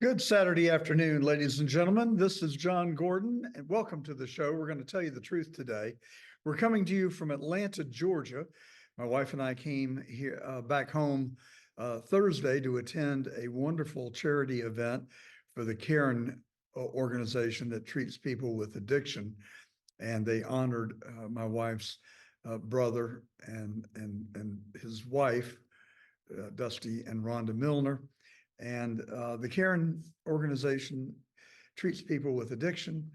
Good Saturday afternoon, ladies and gentlemen. This is John Gordon, and welcome to the show. We're going to tell you the truth today. We're coming to you from Atlanta, Georgia. My wife and I came here back home Thursday to attend a wonderful charity event for the Caring organization that treats people with addiction. And they honored my wife's brother and his wife, Dusty and Rhonda Milner. And the Caring organization treats people with addiction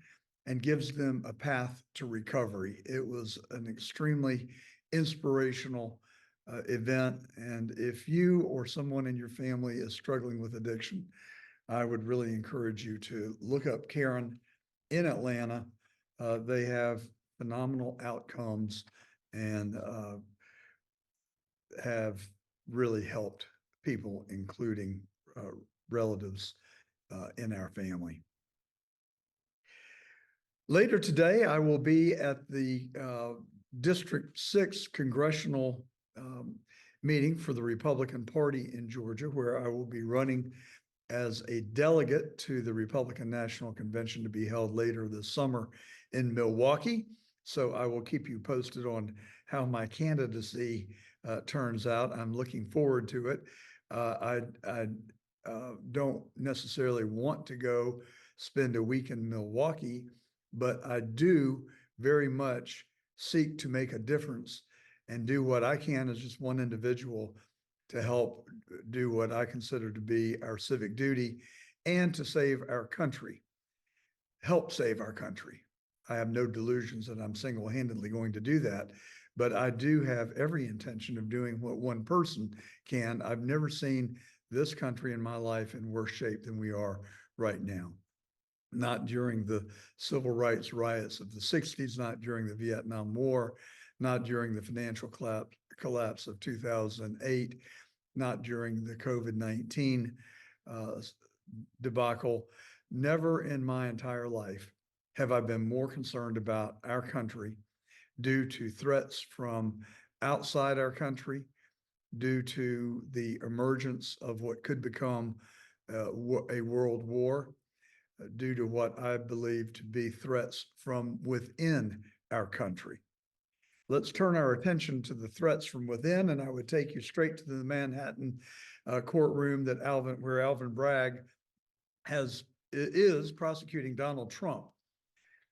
and gives them a path to recovery. It was an extremely inspirational event. And if you or someone in your family is struggling with addiction, I would really encourage you to look up Caring in Atlanta. They have phenomenal outcomes and have really helped people, including relatives in our family. Later today, I will be at the District 6 congressional meeting for the Republican Party in Georgia, where I will be running as a delegate to the Republican National Convention to be held later this summer in Milwaukee. So I will keep you posted on how my candidacy turns out. I'm looking forward to it. I don't necessarily want to go spend a week in Milwaukee, but I do very much seek to make a difference and do what I can as just one individual to help do what I consider to be our civic duty and to save our country, help save our country. I have no delusions that I'm single-handedly going to do that, but I do have every intention of doing what one person can. I've never seen this country in my life in worse shape than we are right now. Not during the civil rights riots of the 60s, not during the Vietnam War, not during the financial collapse of 2008, not during the COVID-19 debacle. Never in my entire life have I been more concerned about our country due to threats from outside our country, due to the emergence of what could become a world war, due to what I believe to be threats from within our country. Let's turn our attention to the threats from within, and I would take you straight to the Manhattan courtroom where Alvin Bragg is prosecuting Donald Trump.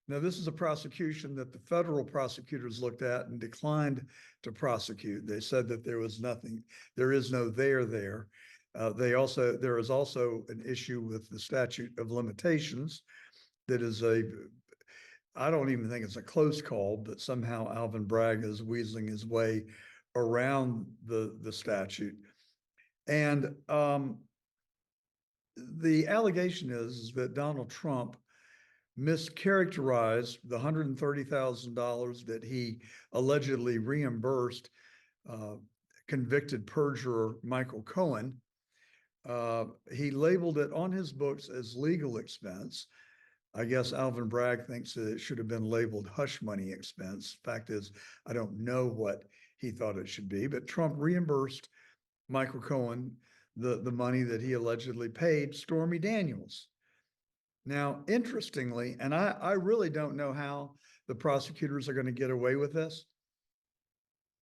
Now, this is a prosecution that the federal prosecutors looked at and declined to prosecute. They said that there is no there. There is also an issue with the statute of limitations that is I don't even think it's a close call, but somehow Alvin Bragg is weaseling his way around the statute. And the allegation is that Donald Trump mischaracterized the $130,000 that he allegedly reimbursed convicted perjurer Michael Cohen. He labeled it on his books as legal expense. I guess Alvin Bragg thinks that it should have been labeled hush money expense. Fact is, I don't know what he thought it should be, but Trump reimbursed Michael Cohen the money that he allegedly paid Stormy Daniels. Now, interestingly, and I really don't know how the prosecutors are going to get away with this,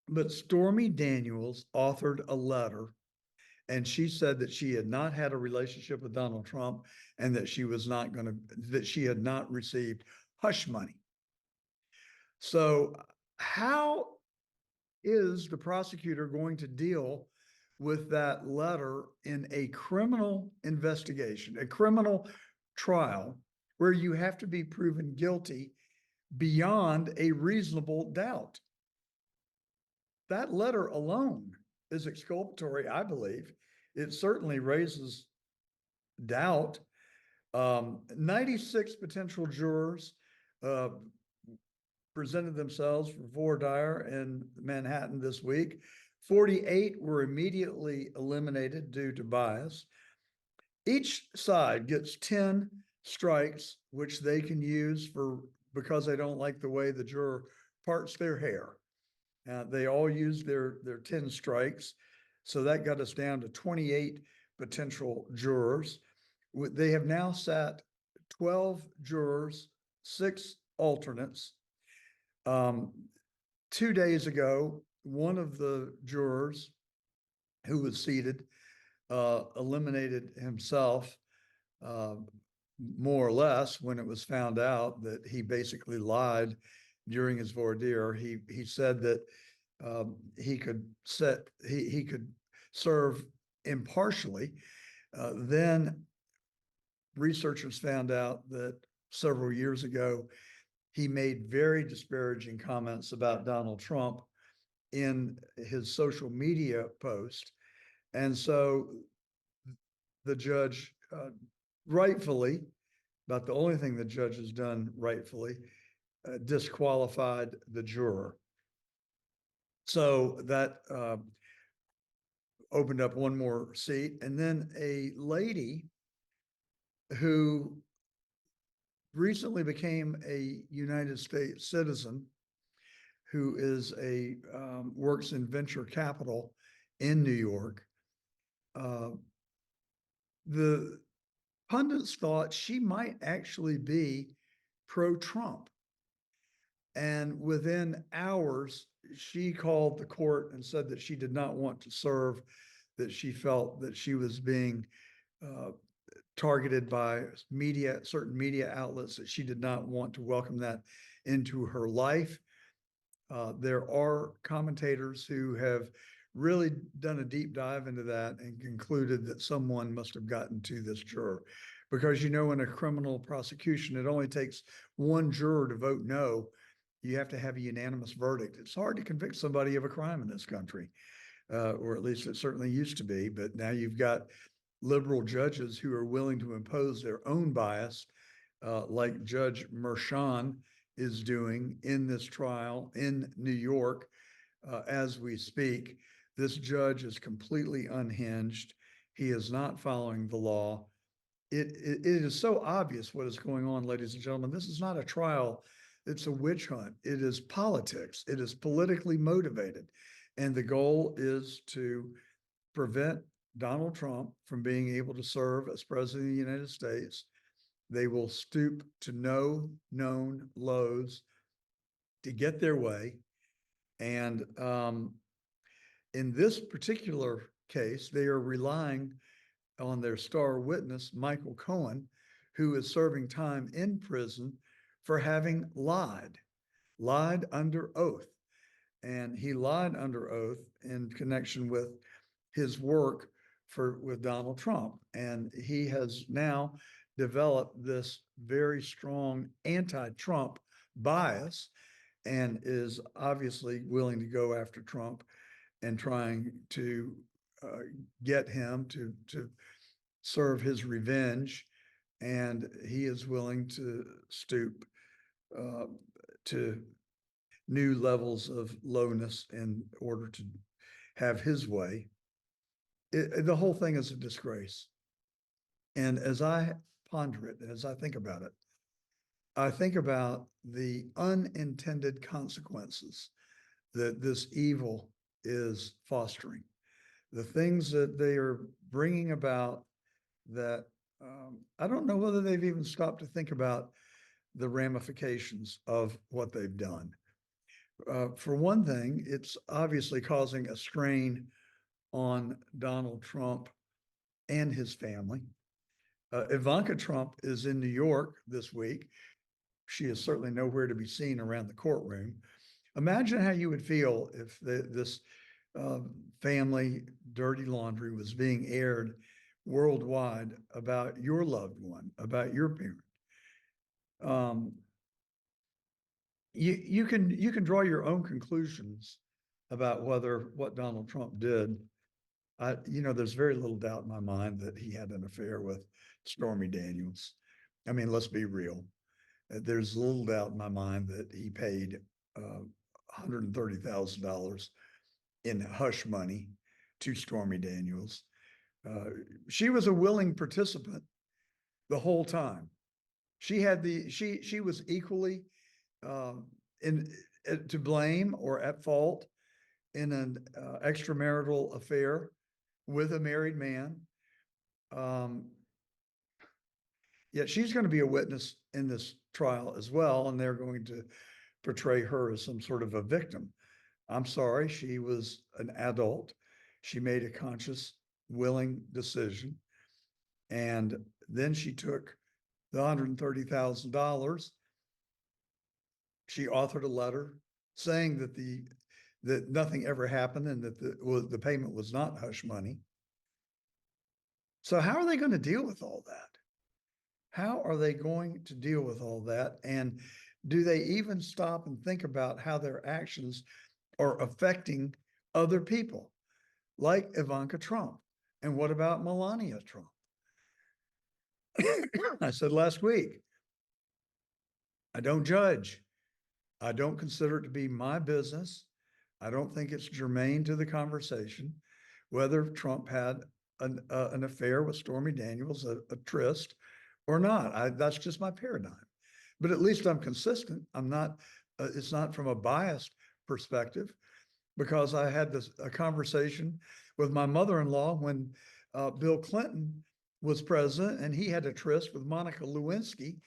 but Stormy Daniels authored a letter, and she said that she had not had a relationship with Donald Trump and that she had not received hush money. So how is the prosecutor going to deal with that letter in a criminal investigation, a criminal trial, where you have to be proven guilty beyond a reasonable doubt? That letter alone is exculpatory, I believe. It certainly raises doubt. 96 potential jurors presented themselves for voir dire in Manhattan this week. 48 were immediately eliminated due to bias. Each side gets 10 strikes, which they can use because they don't like the way the juror parts their hair. They all used their 10 strikes. So that got us down to 28 potential jurors. They have now sat 12 jurors, 6 alternates. 2 days ago, one of the jurors who was seated eliminated himself, uh, more or less, when it was found out that he basically lied during his voir dire. He said that he could serve impartially. Then researchers found out that several years ago he made very disparaging comments about Donald Trump in his social media post. And so the judge, rightfully, about the only thing the judge has done rightfully, disqualified the juror. So that opened up one more seat. And then a lady who recently became a United States citizen, who is works in venture capital in New York. The pundits thought she might actually be pro-Trump. And within hours, she called the court and said that she did not want to serve, that she felt that she was being targeted by certain media outlets, that she did not want to welcome that into her life. There are commentators who have really done a deep dive into that and concluded that someone must have gotten to this juror. Because, in a criminal prosecution, it only takes one juror to vote no. You have to have a unanimous verdict. It's hard to convict somebody of a crime in this country, or at least it certainly used to be. But now you've got liberal judges who are willing to impose their own bias, like Judge Merchan is doing in this trial in New York as we speak. This judge is completely unhinged. He is not following the law. It is so obvious what is going on, ladies and gentlemen. This is not a trial. It's a witch hunt. It is politics. It is politically motivated. And the goal is to prevent Donald Trump from being able to serve as president of the United States. They will stoop to no known lows to get their way. And in this particular case, they are relying on their star witness, Michael Cohen, who is serving time in prison for having lied under oath. And he lied under oath in connection with his work with Donald Trump. And he has now developed this very strong anti-Trump bias and is obviously willing to go after Trump and trying to get him to serve his revenge. And he is willing to stoop to new levels of lowness in order to have his way. The whole thing is a disgrace. And as I ponder it, as I think about it, I think about the unintended consequences that this evil is fostering, the things that they are bringing about that I don't know whether they've even stopped to think about the ramifications of what they've done. For one thing, it's obviously causing a strain on Donald Trump and his family. Ivanka Trump is in New York this week. She is certainly nowhere to be seen around the courtroom. Imagine how you would feel if this family dirty laundry was being aired worldwide about your loved one, about your parent. You can draw your own conclusions about whether what Donald Trump did. There's very little doubt in my mind that he had an affair with Stormy Daniels. I mean, let's be real. There's little doubt in my mind that he paid $130,000 in hush money to Stormy Daniels. She was a willing participant the whole time. She was equally to blame or at fault in an extramarital affair with a married man. Yet she's going to be a witness in this trial as well, and they're going to portray her as some sort of a victim. I'm sorry, she was an adult. She made a conscious, willing decision. And then she took the $130,000. She authored a letter saying that nothing ever happened and that the payment was not hush money. So how are they going to deal with all that? How are they going to deal with all that? And do they even stop and think about how their actions are affecting other people, like Ivanka Trump? And what about Melania Trump? I said last week, I don't judge. I don't consider it to be my business. I don't think it's germane to the conversation whether Trump had an affair with Stormy Daniels, a tryst, or not. That's just my paradigm. But at least I'm consistent. I'm not. It's not from a biased perspective, because I had a conversation with my mother-in-law when Bill Clinton was president, and he had a tryst with Monica Lewinsky,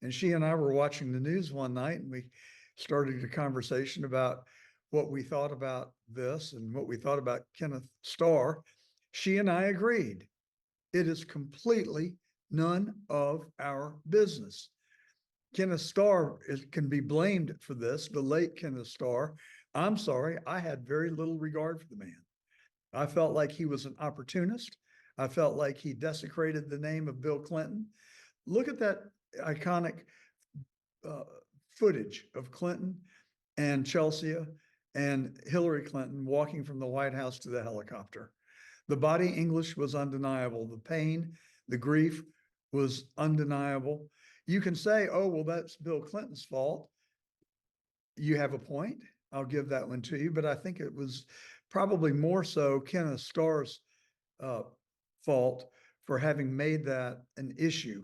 and she and I were watching the news one night, and we started a conversation about what we thought about this and what we thought about Kenneth Starr. She and I agreed. It is completely none of our business. Kenneth Starr can be blamed for this, the late Kenneth Starr. I'm sorry, I had very little regard for the man. I felt like he was an opportunist. I felt like he desecrated the name of Bill Clinton. Look at that iconic footage of Clinton and Chelsea and Hillary Clinton walking from the White House to the helicopter. The body English was undeniable. The pain, the grief was undeniable. You can say, oh, well, that's Bill Clinton's fault. You have a point. I'll give that one to you. But I think it was probably more so Kenneth Starr's fault for having made that an issue.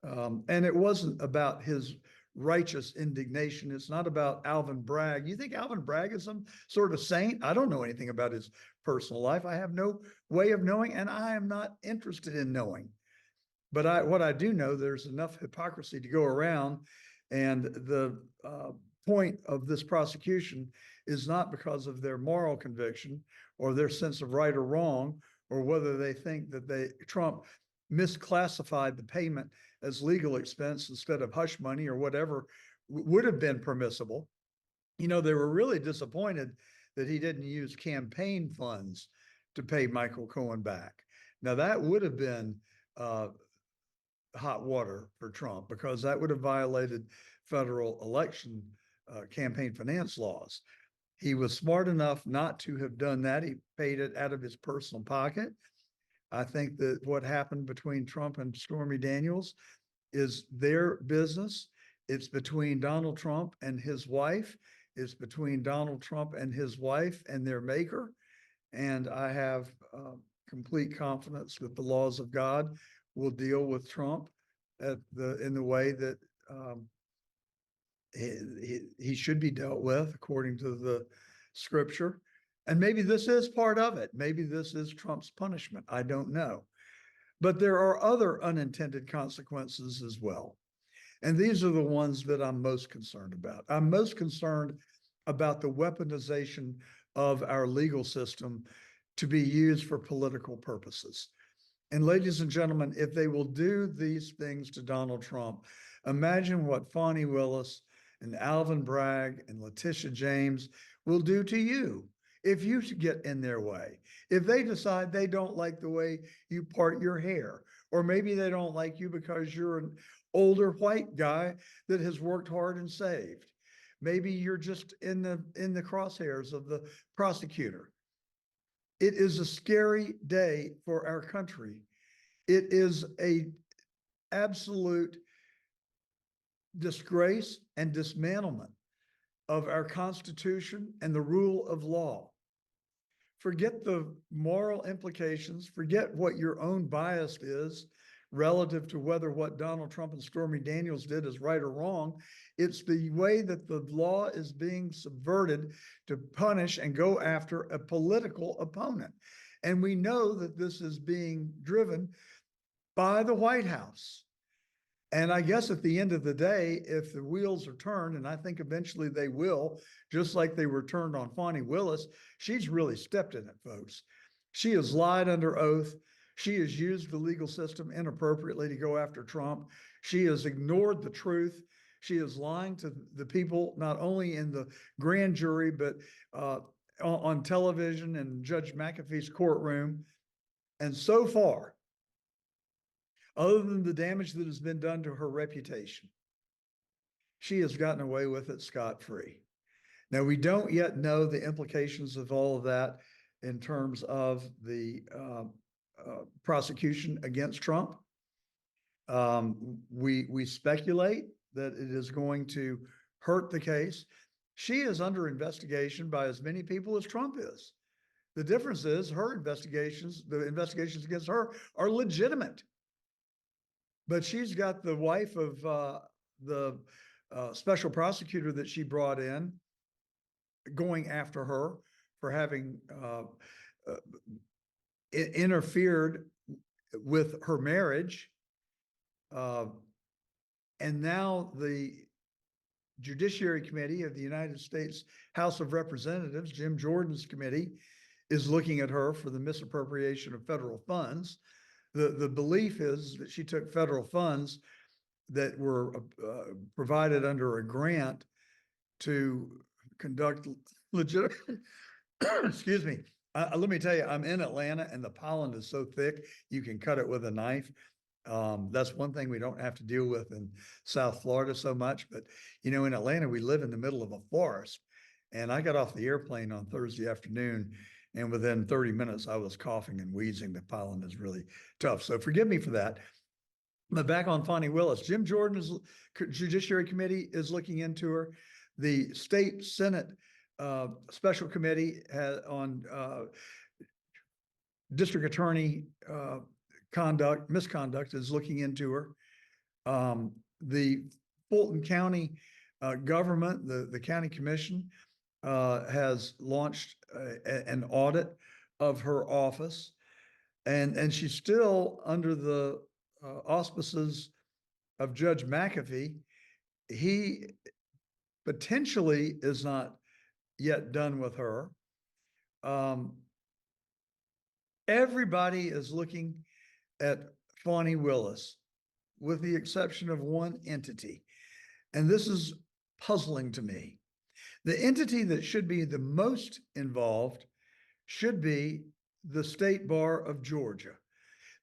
And it wasn't about his righteous indignation. It's not about Alvin Bragg. You think Alvin Bragg is some sort of saint? I don't know anything about his personal life. I have no way of knowing, and I am not interested in knowing. But what I do know, there's enough hypocrisy to go around, and the point of this prosecution is not because of their moral conviction or their sense of right or wrong, or whether they think that Trump misclassified the payment as legal expense instead of hush money or whatever would have been permissible. You know, they were really disappointed that he didn't use campaign funds to pay Michael Cohen back. Now that would have been hot water for Trump, because that would have violated federal election campaign finance laws. He was smart enough not to have done that. He paid it out of his personal pocket. I think that what happened between Trump and Stormy Daniels is their business. It's between Donald Trump and his wife. It's between Donald Trump and his wife and their maker. And I have complete confidence that the laws of God will deal with Trump in the way that he should be dealt with according to the scripture. And maybe this is part of it. Maybe this is Trump's punishment. I don't know. But there are other unintended consequences as well. And these are the ones that I'm most concerned about. I'm most concerned about the weaponization of our legal system to be used for political purposes. And ladies and gentlemen, if they will do these things to Donald Trump, imagine what Fani Willis and Alvin Bragg and Letitia James will do to you if you get in their way. If they decide they don't like the way you part your hair, or maybe they don't like you because you're an older white guy that has worked hard and saved. Maybe you're just in the crosshairs of the prosecutor. It is a scary day for our country. It is an absolute disgrace and dismantlement of our Constitution and the rule of law. Forget the moral implications, forget what your own bias is relative to whether what Donald Trump and Stormy Daniels did is right or wrong. It's the way that the law is being subverted to punish and go after a political opponent. And we know that this is being driven by the White House. And I guess at the end of the day, if the wheels are turned, and I think eventually they will, just like they were turned on Fani Willis, she's really stepped in it, folks. She has lied under oath. She has used the legal system inappropriately to go after Trump. She has ignored the truth. She is lying to the people, not only in the grand jury, but on television and Judge McAfee's courtroom. And so far, other than the damage that has been done to her reputation, she has gotten away with it scot-free. Now, we don't yet know the implications of all of that in terms of the prosecution against Trump. We speculate that it is going to hurt the case. She is under investigation by as many people as Trump is. The difference is her investigations, the investigations against her are legitimate. But she's got the wife of the special prosecutor that she brought in going after her for having interfered with her marriage. And now the Judiciary Committee of the United States House of Representatives, Jim Jordan's committee, is looking at her for the misappropriation of federal funds. The belief is that she took federal funds that were provided under a grant to conduct legitimate, excuse me. Let me tell you, I'm in Atlanta and the pollen is so thick, you can cut it with a knife. That's one thing we don't have to deal with in South Florida so much, but in Atlanta, we live in the middle of a forest. And I got off the airplane on Thursday afternoon, and within 30 minutes, I was coughing and wheezing. The pollen is really tough. So forgive me for that. But back on Fani Willis, Jim Jordan's Judiciary Committee is looking into her. The state Senate special committee on district attorney misconduct is looking into her. The Fulton County government, the county commission, has launched an audit of her office, and she's still under the auspices of Judge McAfee. He potentially is not yet done with her. Everybody is looking at Fani Willis, with the exception of one entity, and this is puzzling to me. The entity that should be the most involved should be the State Bar of Georgia.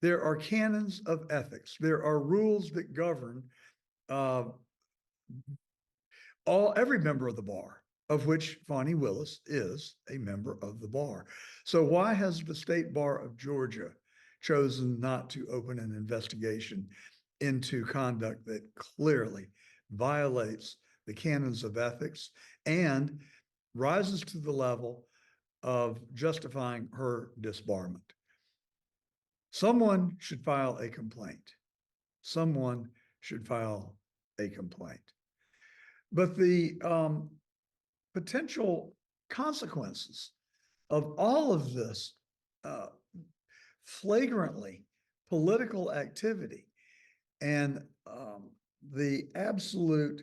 There are canons of ethics. There are rules that govern every member of the bar, of which Fani Willis is a member of the bar. So why has the State Bar of Georgia chosen not to open an investigation into conduct that clearly violates the canons of ethics and rises to the level of justifying her disbarment? Someone should file a complaint. Someone should file a complaint. But the potential consequences of all of this flagrantly political activity and the absolute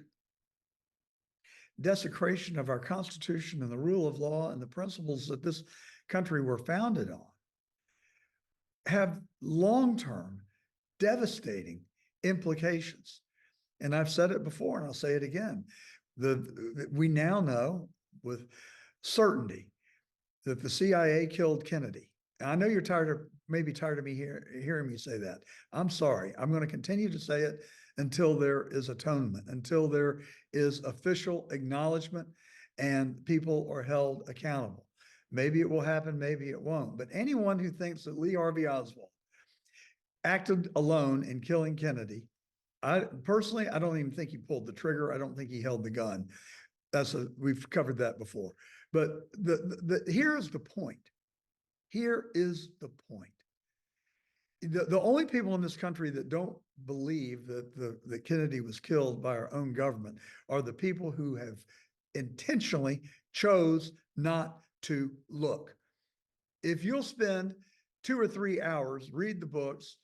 desecration of our Constitution and the rule of law and the principles that this country were founded on have long-term devastating implications. And I've said it before, and I'll say it again. We now know with certainty that the CIA killed Kennedy. And I know you're maybe tired of me hearing me say that. I'm sorry. I'm going to continue to say it until there is atonement, until there is official acknowledgement and people are held accountable. Maybe it will happen, maybe it won't. But anyone who thinks that Lee Harvey Oswald acted alone in killing Kennedy, I don't even think he pulled the trigger. I don't think he held the gun. We've covered that before. But here is the point. Here is the point. The only people in this country that don't believe that Kennedy was killed by our own government are the people who have intentionally chose not to look. If you'll spend 2 or 3 hours, read the books,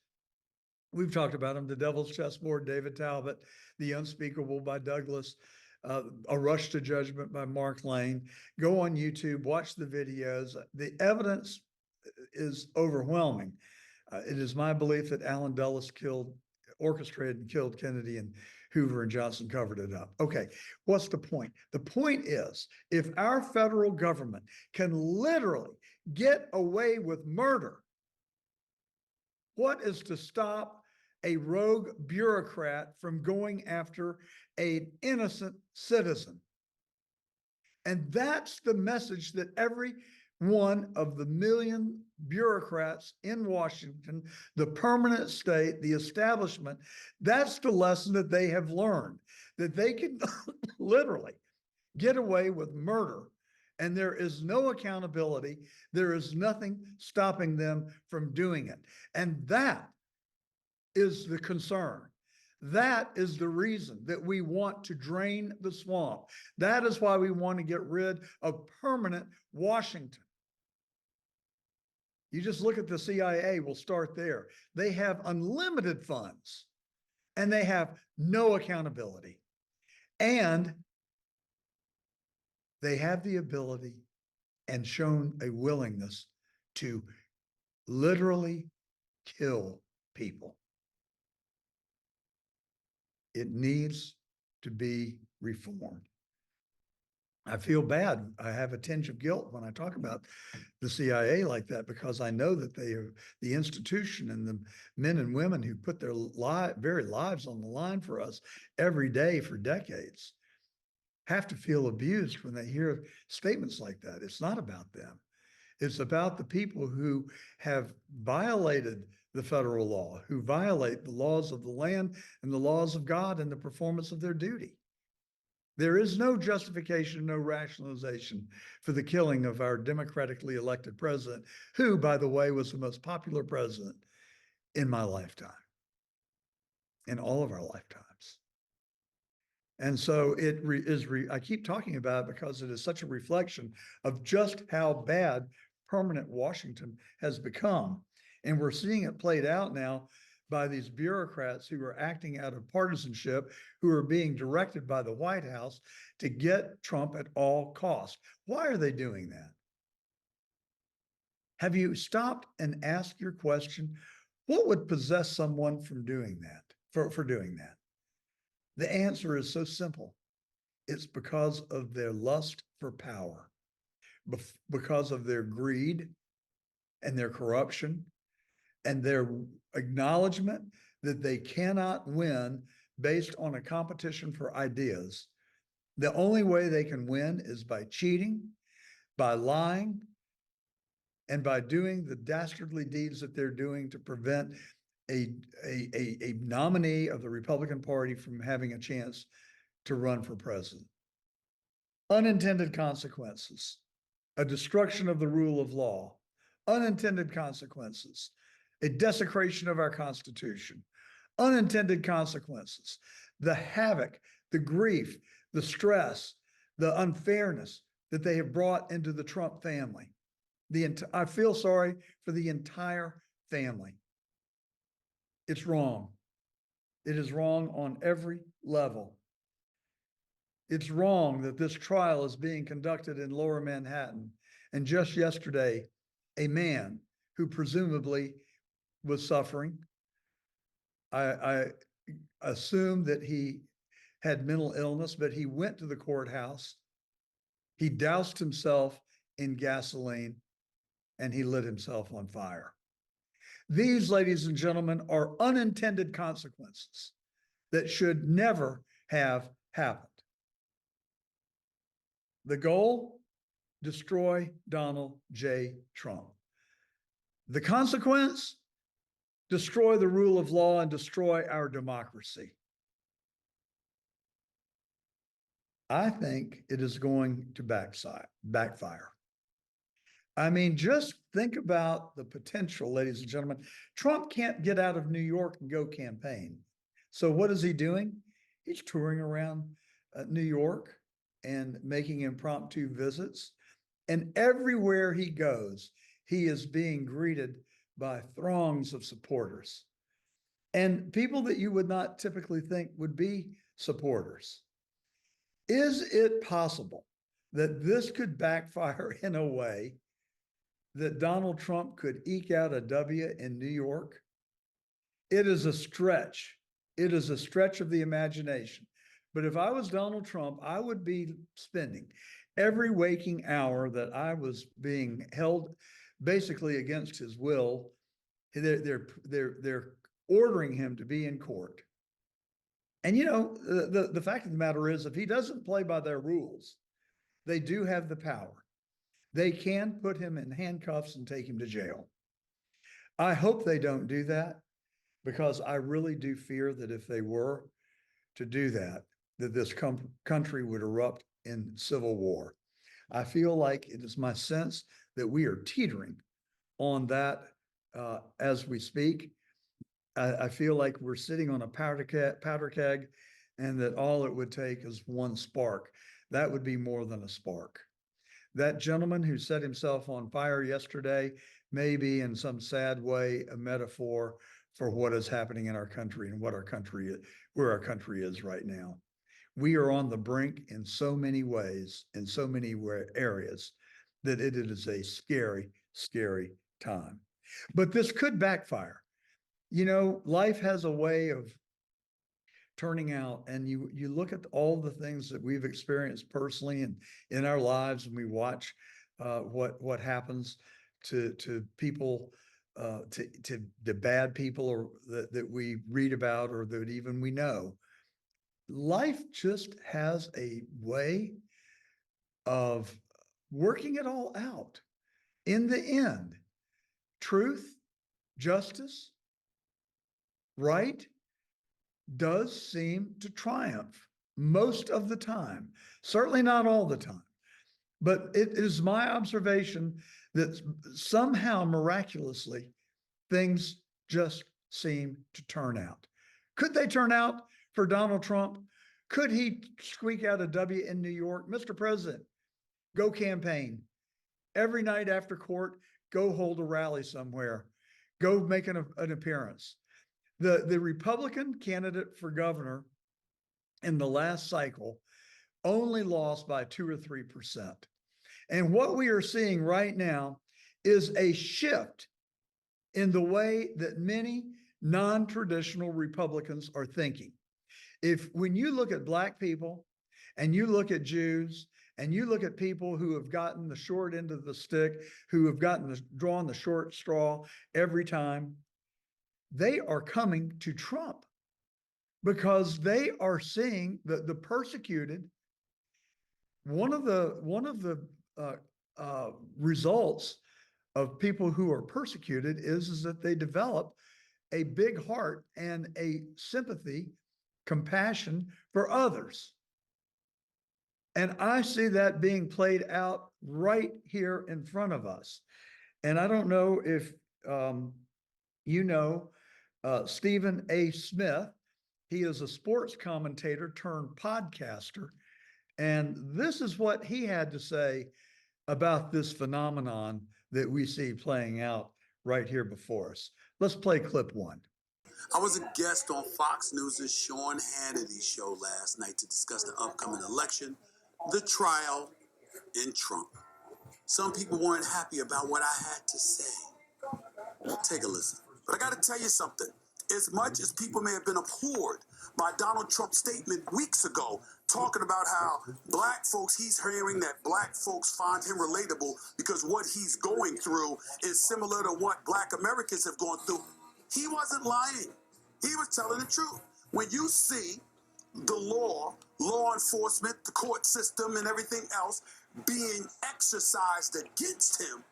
We've talked about them: The Devil's Chessboard, David Talbot; The Unspeakable by Douglas; A Rush to Judgment by Mark Lane. Go on YouTube, watch the videos. The evidence is overwhelming. It is my belief that Allen Dulles orchestrated and killed Kennedy, and Hoover and Johnson covered it up. Okay, what's the point? The point is, if our federal government can literally get away with murder, what is to stop a rogue bureaucrat from going after an innocent citizen? And that's the message that every one of the million bureaucrats in Washington, the permanent state, the establishment, that's the lesson that they have learned, that they can literally get away with murder and there is no accountability. There is nothing stopping them from doing it. And that is the concern. That is the reason that we want to drain the swamp. That is why we want to get rid of permanent Washington. You just look at the CIA, we'll start there. They have unlimited funds and they have no accountability. And they have the ability and shown a willingness to literally kill people. It needs to be reformed. I feel bad. I have a tinge of guilt when I talk about the CIA like that, because I know that they are the institution, and the men and women who put their very lives on the line for us every day for decades have to feel abused when they hear statements like that. It's not about them. It's about the people who have violated the federal law, who violate the laws of the land and the laws of God in the performance of their duty. There is no justification, no rationalization for the killing of our democratically elected president, who, by the way, was the most popular president in my lifetime, in all of our lifetimes. And so I keep talking about it because it is such a reflection of just how bad permanent Washington has become. And we're seeing it played out now by these bureaucrats who are acting out of partisanship, who are being directed by the White House to get Trump at all costs. Why are they doing that? Have you stopped and asked your question? What would possess someone from doing that, for doing that? The answer is so simple. It's because of their lust for power, because of their greed and their corruption, and their acknowledgement that they cannot win based on a competition for ideas. The only way they can win is by cheating, by lying, and by doing the dastardly deeds that they're doing to prevent a nominee of the Republican Party from having a chance to run for president. Unintended consequences: a destruction of the rule of law; unintended consequences: a desecration of our Constitution; unintended consequences: the havoc, the grief, the stress, the unfairness that they have brought into the Trump family. I feel sorry for the entire family. It's wrong. It is wrong on every level. It's wrong that this trial is being conducted in Lower Manhattan. And just yesterday, a man who presumably was suffering, I assume that he had mental illness, but he went to the courthouse. He doused himself in gasoline and he lit himself on fire. These, ladies and gentlemen, are unintended consequences that should never have happened. The goal: destroy Donald J. Trump. The consequence: destroy the rule of law and destroy our democracy. I think it is going to backfire. I mean, just think about the potential, ladies and gentlemen. Trump can't get out of New York and go campaign. So what is he doing? He's touring around New York and making impromptu visits. And everywhere he goes, he is being greeted by throngs of supporters. and people that you would not typically think would be supporters. Is it possible that this could backfire in a way that Donald Trump could eke out a W in New York? It is a stretch. It is a stretch of the imagination. But if I was Donald Trump, I would be spending every waking hour that I was being held basically against his will. They're ordering him to be in court. And you know, the fact of the matter is, if he doesn't play by their rules, they do have the power. They can put him in handcuffs and take him to jail. I hope they don't do that, because I really do fear that if they were to do that, that this country would erupt in civil war. I feel like it is my sense that we are teetering on that as we speak. I feel like we're sitting on a powder keg, and that all it would take is one spark. That would be more than a spark. That gentleman who set himself on fire yesterday may be in some sad way a metaphor for what is happening in our country and what our country is, where our country is right now. We are on the brink in so many ways, in so many areas, that it is a scary, scary time. But this could backfire. You know, life has a way of turning out, and you look at all the things that we've experienced personally and in our lives, and we watch what happens to people, to the bad people, or that we read about, or that even we know. Life just has a way of working it all out. In the end, truth, justice, right does seem to triumph most of the time. Certainly not all the time. But it is my observation that somehow miraculously things just seem to turn out. Could they turn out for Donald Trump? Could he squeak out a W in New York? Mr. President, go campaign. Every night after court, go hold a rally somewhere. Go make an appearance. The Republican candidate for governor in the last cycle only lost by 2 or 3%. And what we are seeing right now is a shift in the way that many non-traditional Republicans are thinking. When you look at Black people, and you look at Jews, and you look at people who have gotten the short end of the stick, who have drawn the short straw every time, they are coming to Trump, because they are seeing the persecuted. One of the results of people who are persecuted is that they develop a big heart and a sympathy, compassion for others. And I see that being played out right here in front of us. And I don't know if you know Stephen A. Smith. He is a sports commentator turned podcaster. And this is what he had to say about this phenomenon that we see playing out right here before us. Let's play clip one. I was a guest on Fox News' Sean Hannity's show last night to discuss the upcoming election, the trial, and Trump. Some people weren't happy about what I had to say. Take a listen. But I got to tell you something. As much as people may have been abhorred by Donald Trump's statement weeks ago, talking about how Black folks, he's hearing that Black folks find him relatable because what he's going through is similar to what Black Americans have gone through, he wasn't lying. He was telling the truth. When you see the law enforcement, the court system, and everything else being exercised against him,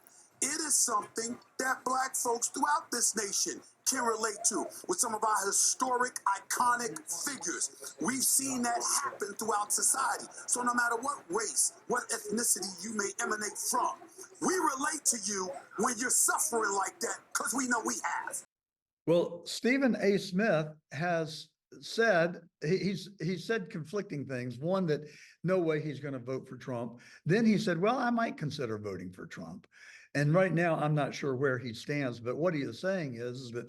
it is something that Black folks throughout this nation can relate to with some of our historic, iconic figures. We've seen that happen throughout society. So no matter what race, what ethnicity you may emanate from, we relate to you when you're suffering like that, because we know we have. Well, Stephen A. Smith has said, he said conflicting things. One, that no way he's going to vote for Trump. Then he said, well, I might consider voting for Trump. And right now, I'm not sure where he stands, but what he is saying is that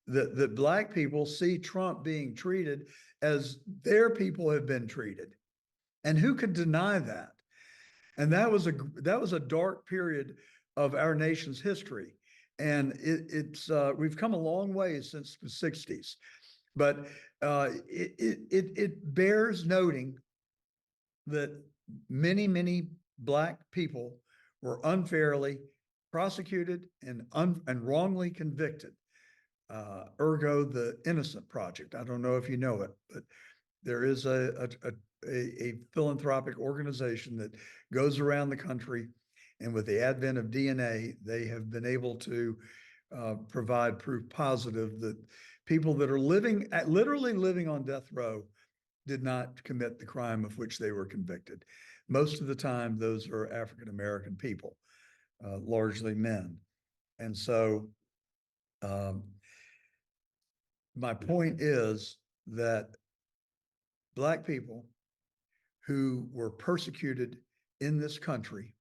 that black people see Trump being treated as their people have been treated. And who could deny that? And that was a dark period of our nation's history. And we've come a long way since the 60s, but it bears noting that many black people were unfairly prosecuted and wrongly convicted. Ergo, the Innocent Project. I don't know if you know it, but there is a philanthropic organization that goes around the country, and with the advent of DNA, they have been able to provide proof positive that people that are literally living on death row did not commit the crime of which they were convicted. Most of the time, those are African American people, largely men. And so my point is that black people who were persecuted in this country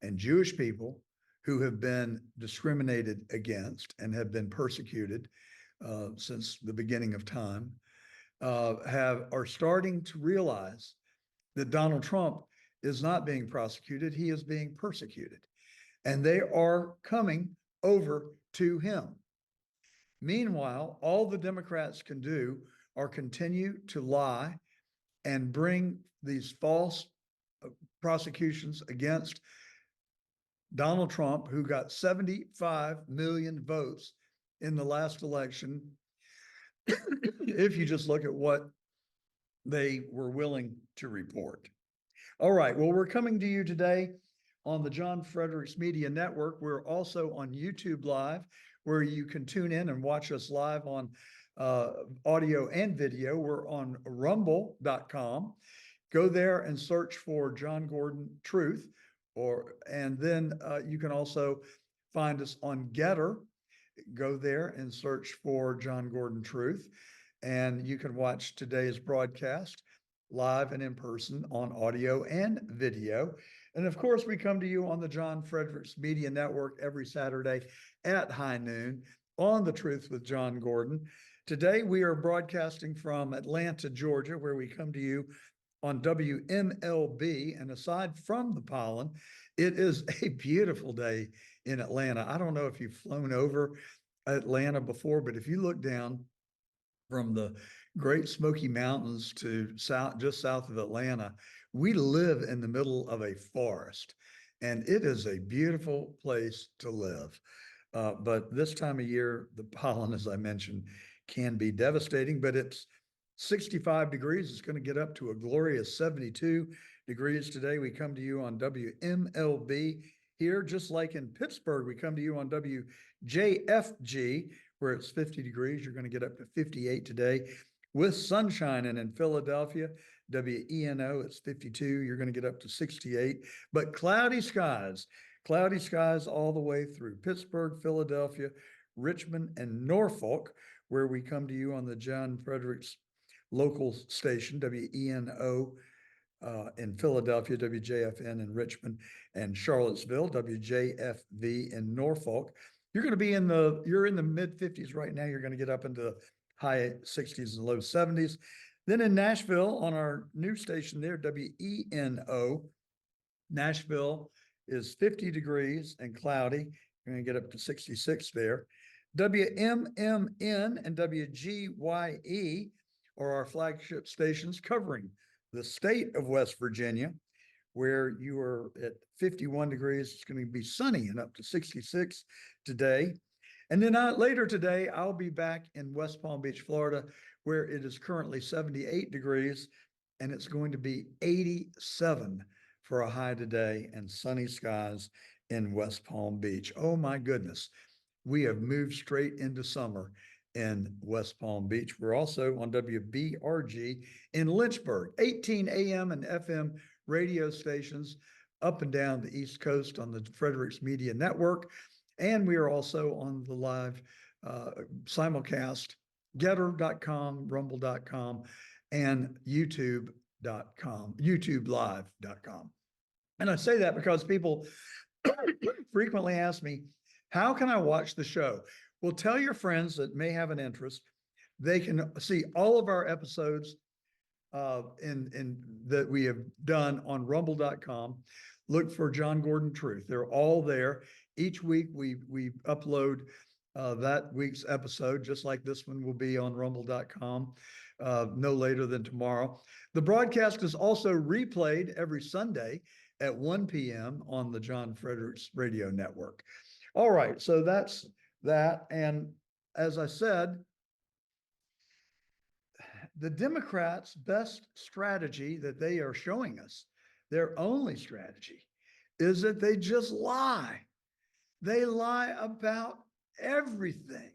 and Jewish people who have been discriminated against and have been persecuted since the beginning of time are starting to realize that Donald Trump is not being prosecuted, he is being persecuted. And they are coming over to him. Meanwhile, all the Democrats can do are continue to lie and bring these false prosecutions against Donald Trump, who got 75 million votes in the last election. If you just look at what they were willing to report. All right, well, we're coming to you today on the John Fredericks Media Network. We're also on YouTube Live, where you can tune in and watch us live on audio and video. We're on rumble.com. Go there and search for John Gordon Truth, and then you can also find us on Getter. Go there and search for John Gordon Truth, and you can watch today's broadcast live and in person on audio and video. And of course, we come to you on the John Fredericks Media Network every Saturday at high noon on The Truth with John Gordon. Today, we are broadcasting from Atlanta, Georgia, where we come to you on WMLB. And aside from the pollen, it is a beautiful day in Atlanta. I don't know if you've flown over Atlanta before, but if you look down from the Great Smoky Mountains to just south of Atlanta, we live in the middle of a forest, and it is a beautiful place to live. But this time of year, the pollen, as I mentioned, can be devastating, but it's 65 degrees. It's going to get up to a glorious 72 degrees today. We come to you on WMLB here, just like in Pittsburgh. We come to you on WJFG, where it's 50 degrees. You're going to get up to 58 today with sunshine. And in Philadelphia, WENO, it's 52. You're going to get up to 68, but cloudy skies all the way through Pittsburgh, Philadelphia, Richmond, and Norfolk, where we come to you on the John Fredericks local station, WENO, in Philadelphia, WJFN in Richmond and Charlottesville, WJFV in Norfolk. You're going to be you're in the mid 50s right now. You're going to get up into high 60s and low 70s. Then in Nashville, on our new station there, WENO, Nashville is 50 degrees and cloudy. You're going to get up to 66 there. WMMN and WGYE are our flagship stations covering the state of West Virginia, where you are at 51 degrees. It's going to be sunny and up to 66 today. And then later today, I'll be back in West Palm Beach, Florida, where it is currently 78 degrees, and it's going to be 87 for a high today and sunny skies in West Palm Beach. Oh my goodness, we have moved straight into summer in West Palm Beach. We're also on WBRG in Lynchburg, 18 AM and FM radio stations up and down the East Coast on the Fredericks Media Network. And we are also on the live simulcast, getter.com, rumble.com, and youtube.com, youtubelive.com. And I say that because people frequently ask me, how can I watch the show? Well, tell your friends that may have an interest. They can see all of our episodes in that we have done on rumble.com. Look for John Gordon Truth. They're all there. Each week we upload that week's episode, just like this one will be on rumble.com no later than tomorrow. The broadcast is also replayed every Sunday at 1 p.m. on the John Fredericks Radio Network. All right, so that's that. And as I said, the Democrats' best strategy that they are showing us, their only strategy, is that they just lie. They lie about everything.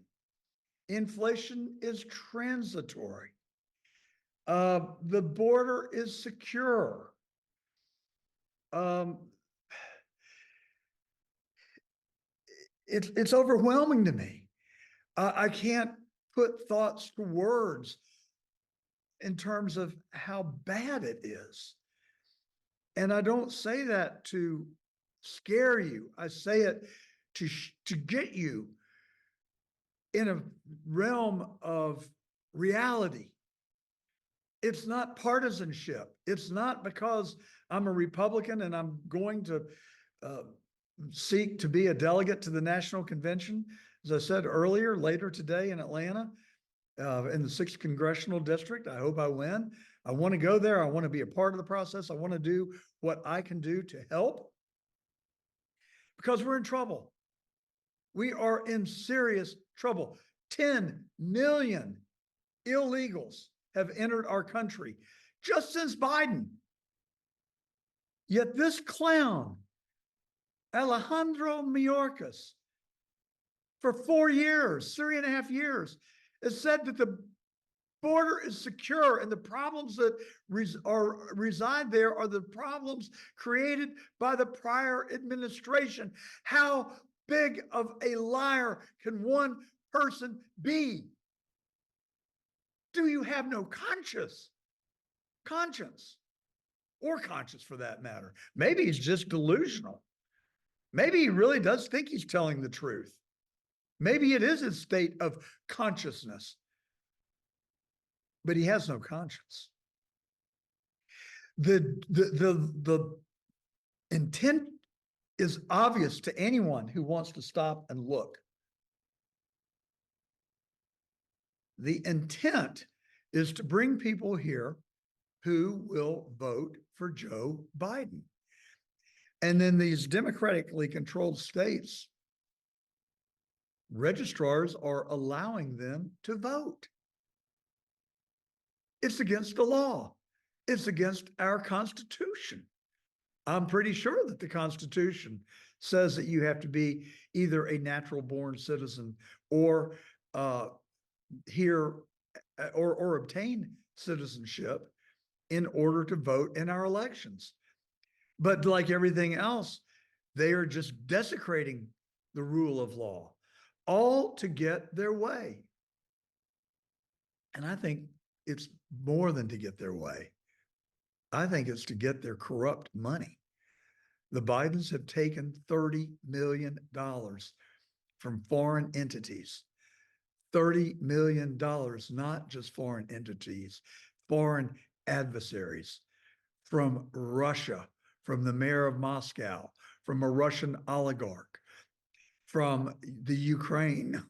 Inflation is transitory. The border is secure. Um, it's overwhelming to me. I can't put thoughts to words in terms of how bad it is. And I don't say that to scare you. I say it to get you in a realm of reality. It's not partisanship. It's not because I'm a Republican and I'm going to uh, seek to be a delegate to the national convention. As I said earlier, later today in Atlanta, in the 6th Congressional District. I hope I win. I want to go there. I want to be a part of the process. I want to do what I can do to help because we're in trouble. We are in serious trouble. 10 million illegals have entered our country just since Biden. Yet this clown, Alejandro Mayorkas, for 4 years, 3.5 years, has said that the border is secure and the problems that reside there are the problems created by the prior administration. How big of a liar can one person be? Do you have no conscience or conscience for that matter? Maybe he's just delusional. Maybe he really does think he's telling the truth. Maybe it is a state of consciousness, but he has no conscience. The intent is obvious to anyone who wants to stop and look. The intent is to bring people here who will vote for Joe Biden. And then these democratically controlled states, registrars are allowing them to vote. It's against the law. It's against our Constitution. I'm pretty sure that the Constitution says that you have to be either a natural born citizen or here or obtain citizenship in order to vote in our elections. But like everything else, they are just desecrating the rule of law, all to get their way. And I think it's more than to get their way. I think it's to get their corrupt money. The Bidens have taken $30 million from foreign entities. $30 million, not just foreign entities, foreign adversaries, from Russia, from the mayor of Moscow, from a Russian oligarch, from the Ukraine.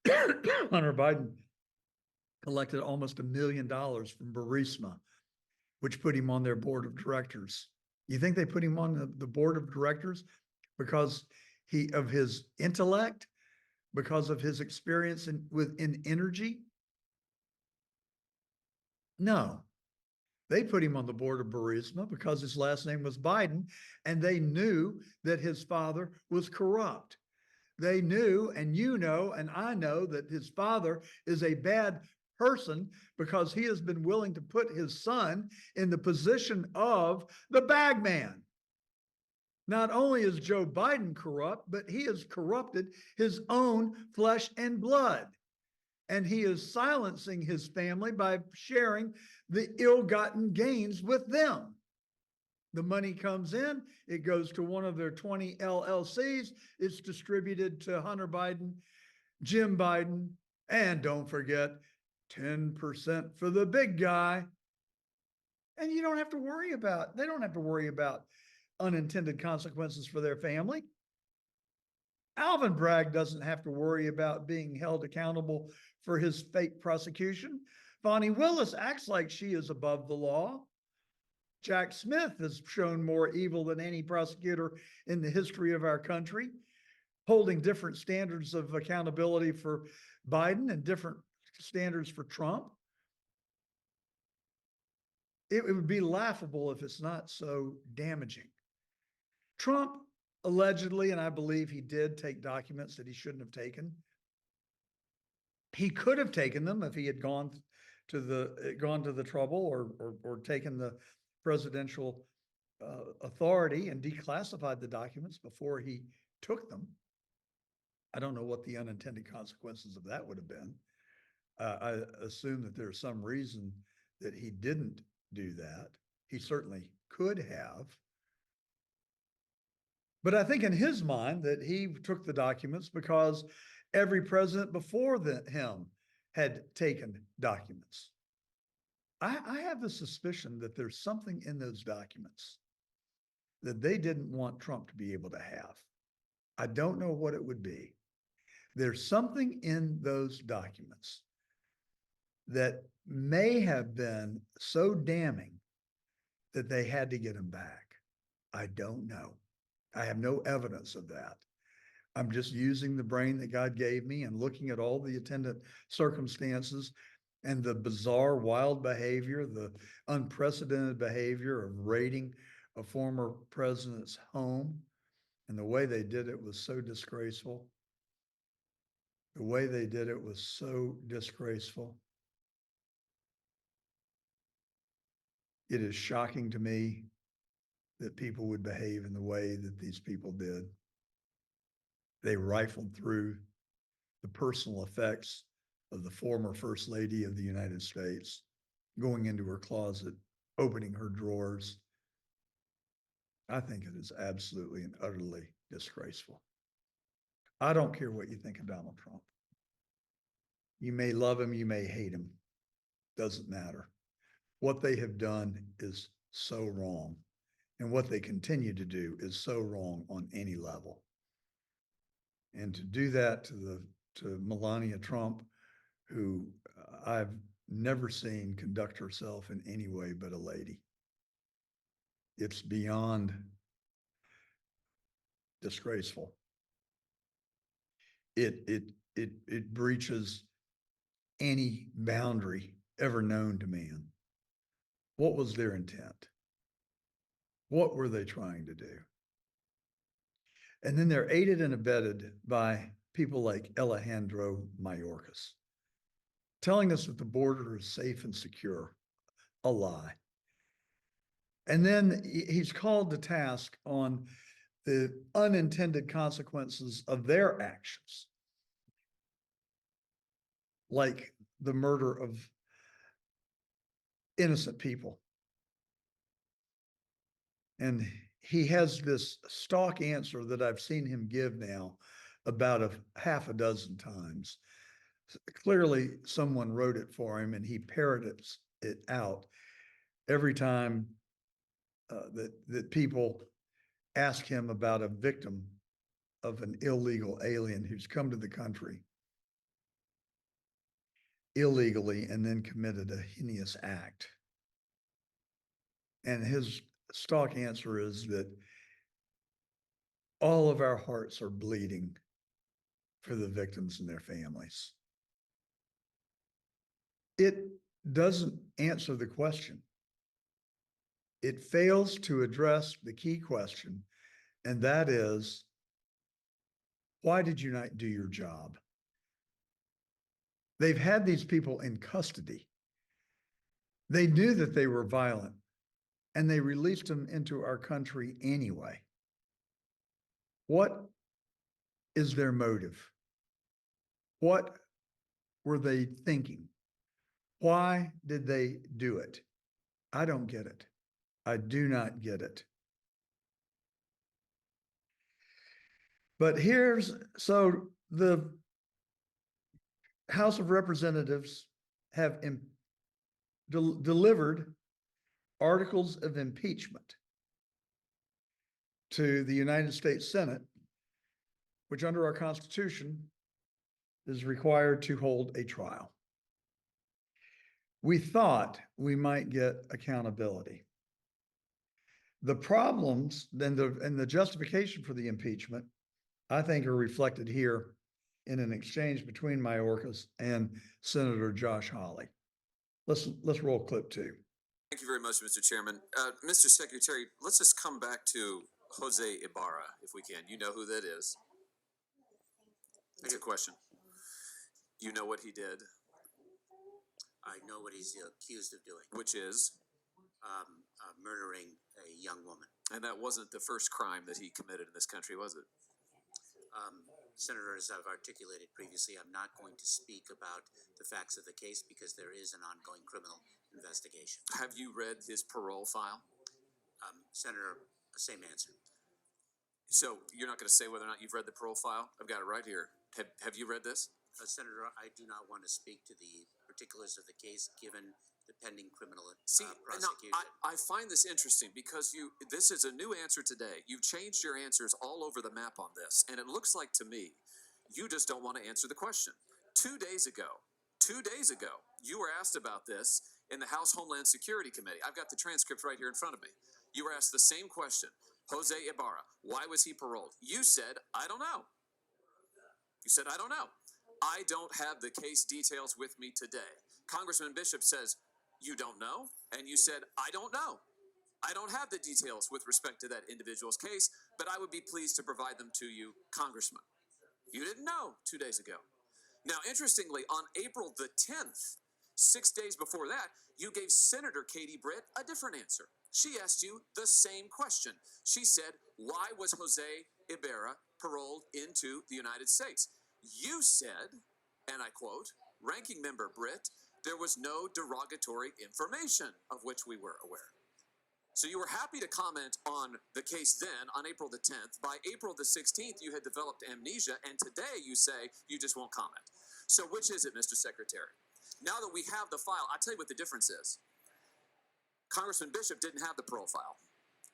Hunter Biden collected almost $1 million from Burisma, which put him on their board of directors. You think they put him on the board of directors because of his intellect, because of his experience in energy? No. They put him on the board of Burisma because his last name was Biden, and they knew that his father was corrupt. They knew, and you know, and I know, that his father is a bad person because he has been willing to put his son in the position of the bag man. Not only is Joe Biden corrupt, but he has corrupted his own flesh and blood. And he is silencing his family by sharing the ill-gotten gains with them. The money comes in, it goes to one of their 20 LLCs, it's distributed to Hunter Biden Jim Biden, and don't forget 10% for the big guy. And you don't have to worry about, they don't have to worry about unintended consequences for their family. Alvin Bragg doesn't have to worry about being held accountable for his fake prosecution. Bonnie Willis acts like she is above the law. Jack Smith has shown more evil than any prosecutor in the history of our country, holding different standards of accountability for Biden and different standards for Trump. It would be laughable if it's not so damaging. Trump allegedly, and I believe he did, take documents that he shouldn't have taken. He could have taken them if he had gone to the trouble or taken the presidential authority and declassified the documents before he took them. I don't know what the unintended consequences of that would have been. I assume that there's some reason that he didn't do that. He certainly could have. But I think in his mind that he took the documents because every president before him had taken documents. I have the suspicion that there's something in those documents that they didn't want Trump to be able to have. I don't know what it would be. There's something in those documents that may have been so damning that they had to get him back. I don't know. I have no evidence of that. I'm just using the brain that God gave me and looking at all the attendant circumstances and the bizarre, wild behavior, the unprecedented behavior of raiding a former president's home. And the way they did it was so disgraceful. The way they did it was so disgraceful. It is shocking to me that people would behave in the way that these people did. They rifled through the personal effects of the former First Lady of the United States, going into her closet, opening her drawers. I think it is absolutely and utterly disgraceful. I don't care what you think of Donald Trump. You may love him, you may hate him. Doesn't matter. What they have done is so wrong. And what they continue to do is so wrong on any level. And to do that to Melania Trump, who I've never seen conduct herself in any way but a lady. It's beyond disgraceful. It breaches any boundary ever known to man. What was their intent? What were they trying to do? And then they're aided and abetted by people like Alejandro Mayorkas, telling us that the border is safe and secure. A lie. And then he's called to task on the unintended consequences of their actions, like the murder of innocent people. And he has this stock answer that I've seen him give now about a half a dozen times. Clearly, someone wrote it for him and he parrots it out every time that people ask him about a victim of an illegal alien who's come to the country illegally and then committed a heinous act. And his stock answer is that all of our hearts are bleeding for the victims and their families. It doesn't answer the question. It fails to address the key question, and that is, why did you not do your job? They've had these people in custody. They knew that they were violent, and they released them into our country anyway. What is their motive? What were they thinking? Why did they do it? I don't get it. I do not get it. But so the House of Representatives have delivered articles of impeachment to the United States Senate, which under our Constitution is required to hold a trial. We thought we might get accountability. The problems and the justification for the impeachment, I think, are reflected here in an exchange between Mayorkas and Senator Josh Hawley. Let's roll clip 2. Thank you very much, Mr. Chairman. Mr. Secretary, let's just come back to Jose Ibarra, if we can. You know who that is. That's a question. You know what he did, I know what he's accused of doing, which is, murdering a young woman. and that wasn't the first crime that he committed in this country, was it? Senator, as I've articulated previously, I'm not going to speak about the facts of the case because there is an ongoing criminal investigation. Have you read his parole file? Senator, same answer. So you're not going to say whether or not you've read the parole file? I've got it right here. Have you read this? Senator, I do not want to speak to the particulars of the case given the pending criminal See, now, prosecution. I find this interesting because this is a new answer today. You've changed your answers all over the map on this, and it looks like to me you just don't want to answer the question. 2 days ago, you were asked about this in the House Homeland Security Committee. I've got the transcript right here in front of me. You were asked the same question. Jose Ibarra, why was he paroled? You said, I don't know. You said, I don't know. I don't have the case details with me today. Congressman Bishop says, you don't know? And you said, I don't know. I don't have the details with respect to that individual's case, but I would be pleased to provide them to you, Congressman. You didn't know 2 days ago. Now, interestingly, on April the 10th, 6 days before that, you gave Senator Katie Britt a different answer. She asked you the same question. She said, why was Jose Ibarra paroled into the United States? You said, and I quote, Ranking Member Britt, there was no derogatory information of which we were aware. So you were happy to comment on the case then on April the 10th. By April the 16th, you had developed amnesia, and today you say you just won't comment. So which is it, Mr. Secretary? Now that we have the file, I'll tell you what the difference is. Congressman Bishop didn't have the parole file,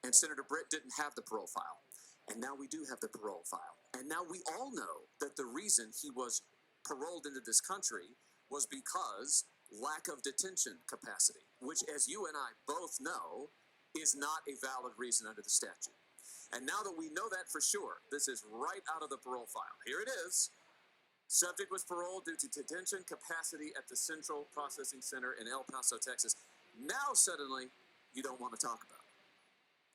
and Senator Britt didn't have the parole file. And now we do have the parole file. And now we all know that the reason he was paroled into this country was because lack of detention capacity, which, as you and I both know, is not a valid reason under the statute. And now that we know that for sure, this is right out of the parole file. Here it is. Subject was paroled due to detention capacity at the Central Processing Center in El Paso, Texas. Now suddenly you don't want to talk about it.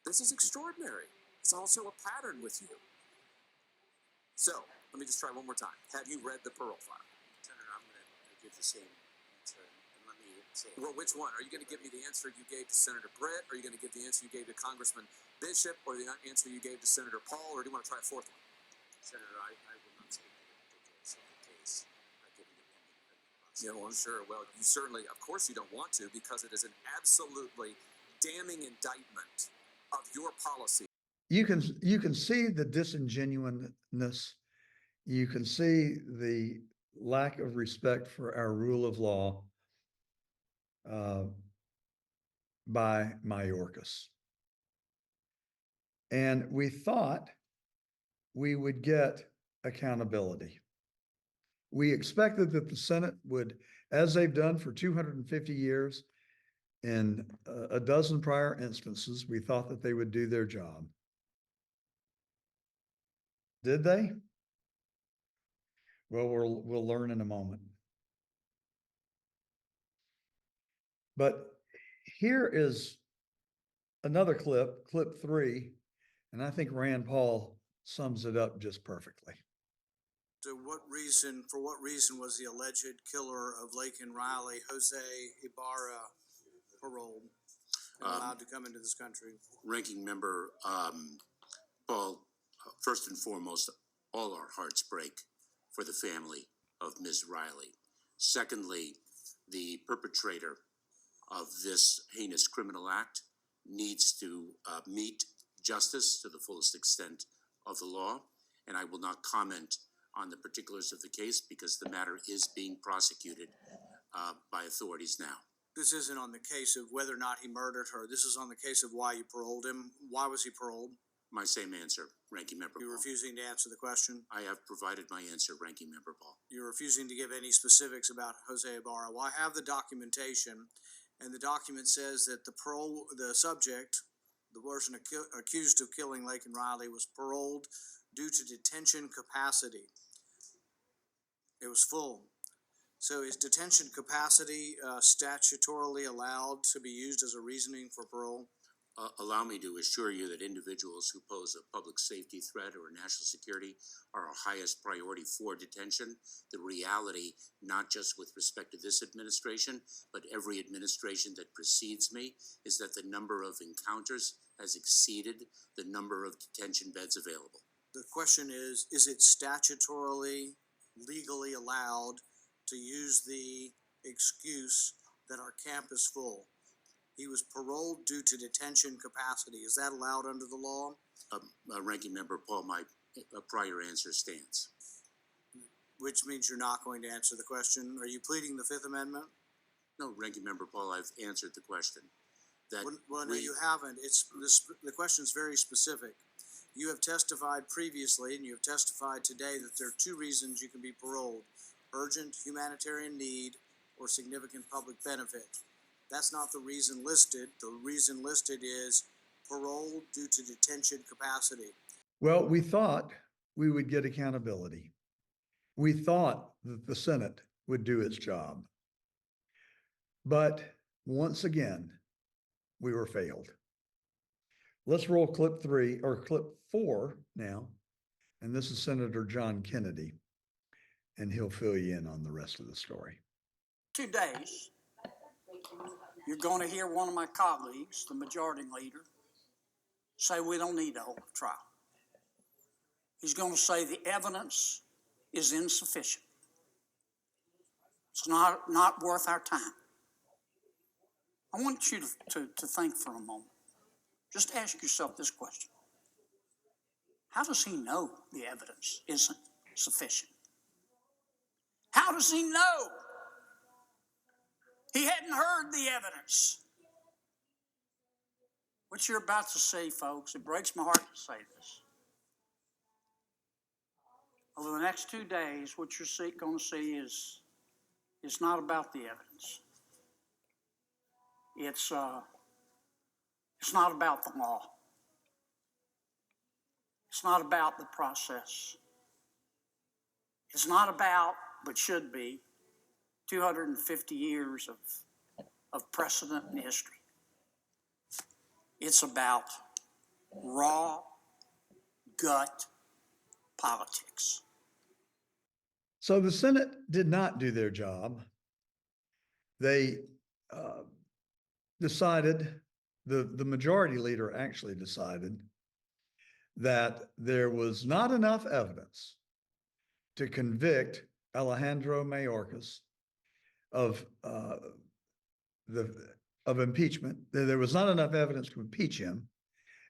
This is extraordinary. It's also a pattern with you. So let me just try one more time. Have you read the parole file? Senator, I'm going to give the same answer. And let me say, Well, which one? Are you going to give me the answer you gave to Senator Britt? Are you going to give the answer you gave to Congressman Bishop? Or the answer you gave to Senator Paul? Or do you want to try a fourth one? Senator, I will not speak to the particulars of the case given the pending criminal prosecution. Yeah, well, I'm sure. Well, you certainly, of course you don't want to, because it is an absolutely damning indictment of your policy. You can see the disingenuousness. You can see the lack of respect for our rule of law by Mayorkas. And we thought we would get accountability. We expected that the Senate would, as they've done for 250 years, in a dozen prior instances, we thought that they would do their job. Did they? Well, we'll learn in a moment. But here is another clip 3, and I think Rand Paul sums it up just perfectly. For what reason was the alleged killer of Laken Riley, Jose Ibarra, paroled and allowed to come into this country? Ranking Member Paul, first and foremost, all our hearts break for the family of Ms. Riley. Secondly, the perpetrator of this heinous criminal act needs to meet justice to the fullest extent of the law, and I will not comment on the particulars of the case because the matter is being prosecuted by authorities now. This isn't on the case of whether or not he murdered her. This is on the case of why you paroled him. Why was he paroled? My same answer, Ranking Member You're Paul. refusing to answer the question. I have provided my answer, Ranking Member Paul. You're refusing to give any specifics about Jose Ibarra. Well, I have the documentation, and the document says that the subject, the person accused of killing Laken Riley, was paroled due to detention capacity. It was full. So is detention capacity statutorily allowed to be used as a reasoning for parole? Allow me to assure you that individuals who pose a public safety threat or national security are our highest priority for detention. The reality, not just with respect to this administration, but every administration that precedes me, is that the number of encounters has exceeded the number of detention beds available. The question is it statutorily, legally allowed to use the excuse that our camp is full? He was paroled due to detention capacity. Is that allowed under the law? Ranking Member Paul, my prior answer stands. Which means you're not going to answer the question. Are you pleading the Fifth Amendment? No, Ranking Member Paul, I've answered the question. Well, no, you haven't. The question is very specific. You have testified previously, and you have testified today, that there are two reasons you can be paroled: urgent humanitarian need or significant public benefit. That's not the reason listed. The reason listed is parole due to detention capacity. Well, we thought we would get accountability. We thought that the Senate would do its job. But once again, we were failed. Let's roll clip 4 now. And this is Senator John Kennedy. And he'll fill you in on the rest of the story. 2 days, you're going to hear one of my colleagues, the majority leader, say we don't need to hold a trial. He's going to say the evidence is insufficient. It's not worth our time. I want you to think for a moment. Just ask yourself this question. How does he know the evidence isn't sufficient? How does he know? He hadn't heard the evidence. What you're about to see, folks, it breaks my heart to say this. Over the next 2 days, what you're going to see is it's not about the evidence. It's not about the law. It's not about the process. It's not about, but should be, 250 years of precedent in history. It's about raw gut politics. So the Senate did not do their job. They decided, the majority leader actually decided that there was not enough evidence to convict Alejandro Mayorkas of impeachment. There was not enough evidence to impeach him.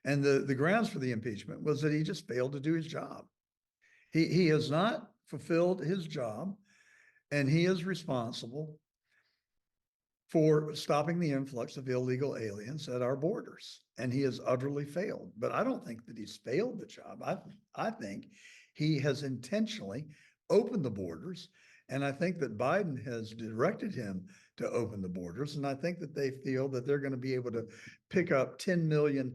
And the grounds for the impeachment was that he just failed to do his job. He has not fulfilled his job, and he is responsible for stopping the influx of illegal aliens at our borders. And he has utterly failed. But I don't think that he's failed the job. I think he has intentionally opened the borders. And I think that Biden has directed him to open the borders. And I think that they feel that they're going to be able to pick up 10 million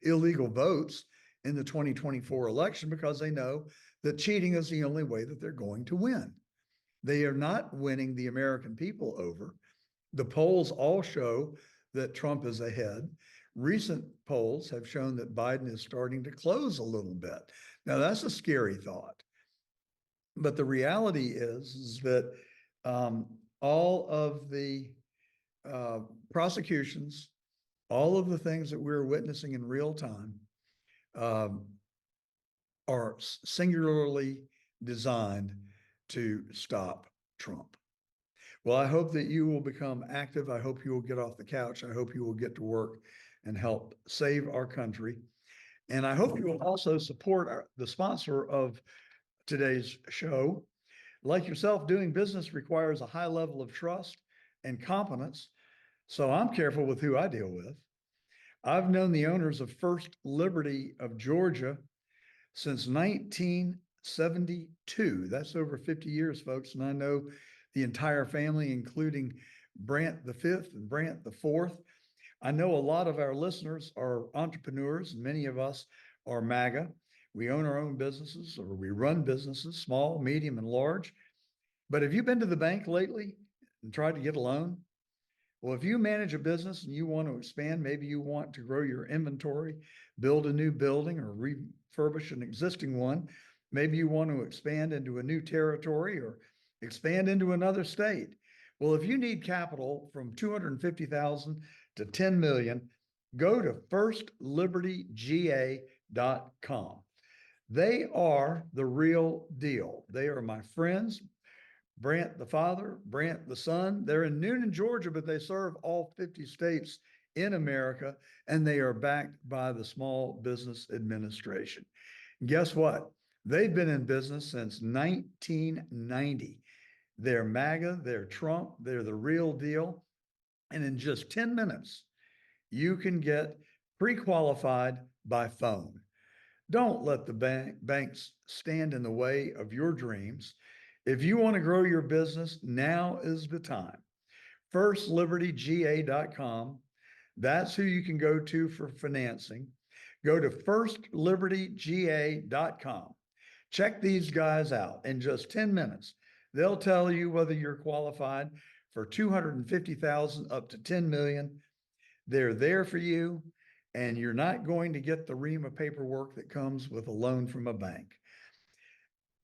illegal votes in the 2024 election because they know that cheating is the only way that they're going to win. They are not winning the American people over. The polls all show that Trump is ahead. Recent polls have shown that Biden is starting to close a little bit. Now, that's a scary thought. But the reality is that all of the prosecutions, all of the things that we're witnessing in real time are singularly designed to stop Trump. Well, I hope that you will become active. I hope you will get off the couch. I hope you will get to work and help save our country. And I hope you will also support the sponsor of today's show. Like yourself, doing business requires a high level of trust and competence. So I'm careful with who I deal with. I've known the owners of First Liberty of Georgia since 1972. That's over 50 years, folks. And I know the entire family, including Brant the fifth and Brant the fourth. I know a lot of our listeners are entrepreneurs, and many of us are MAGA. We own our own businesses or we run businesses, small, medium, and large. But have you been to the bank lately and tried to get a loan? Well, if you manage a business and you want to expand, maybe you want to grow your inventory, build a new building, or refurbish an existing one. Maybe you want to expand into a new territory or expand into another state. Well, if you need capital from 250,000 to 10 million, go to firstlibertyga.com. They are the real deal. They are my friends. Brant the father, Brant the son. They're in Noonan, Georgia, but they serve all 50 states in America, and they are backed by the Small Business Administration. Guess what? They've been in business since 1990. They're MAGA, they're Trump, they're the real deal. And in just 10 minutes, you can get pre-qualified by phone. Don't let the banks stand in the way of your dreams. If you want to grow your business, now is the time. FirstLibertyGA.com. That's who you can go to for financing. Go to FirstLibertyGA.com. Check these guys out in just 10 minutes. They'll tell you whether you're qualified for 250,000 up to 10 million. They're there for you, and you're not going to get the ream of paperwork that comes with a loan from a bank.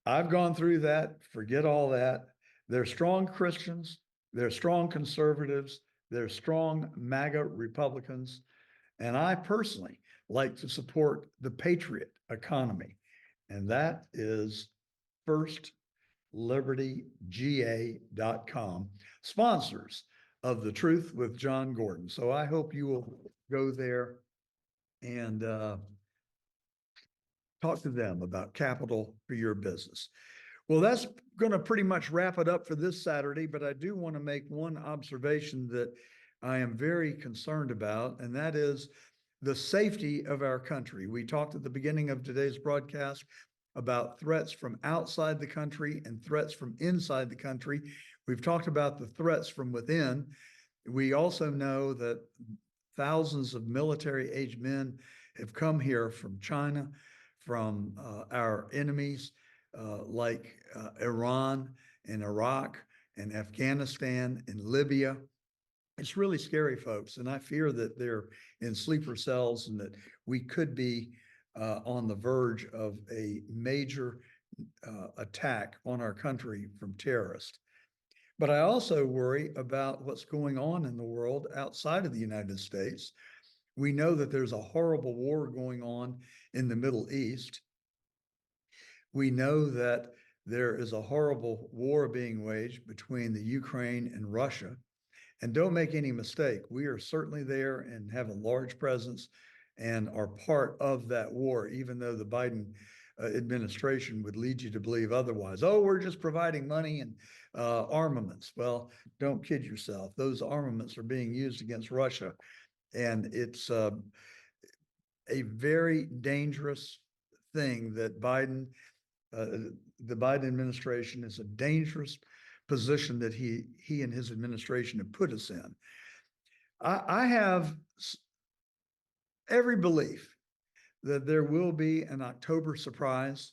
I've gone through that. Forget all that. They're strong Christians. They're strong conservatives. They're strong MAGA Republicans. And I personally like to support the patriot economy. And that is FirstLibertyGA.com, sponsors of The Truth with John Gordon. So I hope you will go there and talk to them about capital for your business. Well, that's going to pretty much wrap it up for this Saturday, but I do want to make one observation that I am very concerned about, and that is the safety of our country. We talked at the beginning of today's broadcast about threats from outside the country and threats from inside the country. We've talked about the threats from within. We also know that thousands of military-aged men have come here from China, from our enemies like Iran and Iraq and Afghanistan and Libya. It's really scary, folks, and I fear that they're in sleeper cells and that we could be on the verge of a major attack on our country from terrorists. But I also worry about what's going on in the world outside of the United States. We know that there's a horrible war going on in the Middle East. We know that there is a horrible war being waged between the Ukraine and Russia. And don't make any mistake, we are certainly there and have a large presence and are part of that war, even though the Biden administration would lead you to believe otherwise. Oh, we're just providing money and armaments. Well, don't kid yourself. Those armaments are being used against Russia. And it's a very dangerous thing that the Biden administration is a dangerous position that he and his administration have put us in. I have every belief that there will be an October surprise.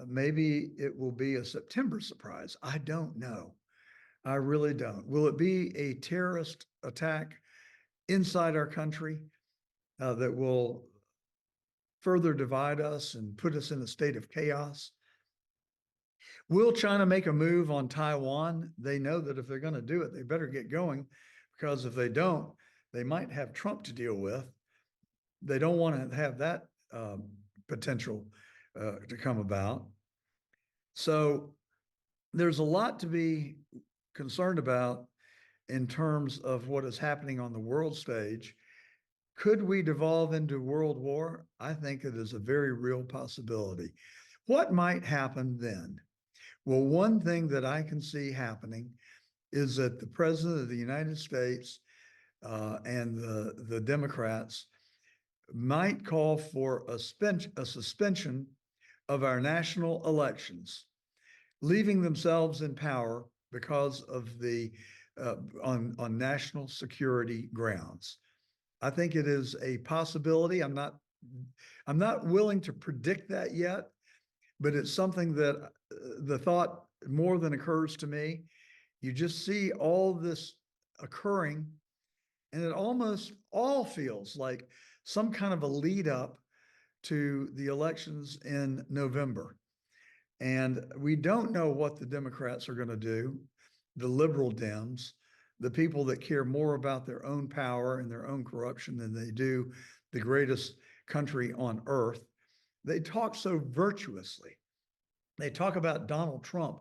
Maybe it will be a September surprise. I don't know. I really don't. Will it be a terrorist attack inside our country that will further divide us and put us in a state of chaos? Will China make a move on Taiwan? They know that if they're going to do it, they better get going, because if they don't, they might have Trump to deal with. They don't want to have that potential to come about. So there's a lot to be concerned about in terms of what is happening on the world stage. Could we devolve into world war? I think it is a very real possibility. What might happen then? Well, one thing that I can see happening is that the President of the United States and the Democrats might call for a suspension of our national elections, leaving themselves in power because of the on national security grounds. I think it is a possibility. I'm not willing to predict that yet, but it's something that the thought more than occurs to me. You just see all this occurring, and it almost all feels like some kind of a lead up to the elections in November. And we don't know what the Democrats are going to do, the liberal Dems, the people that care more about their own power and their own corruption than they do the greatest country on earth. They talk so virtuously. They talk about Donald Trump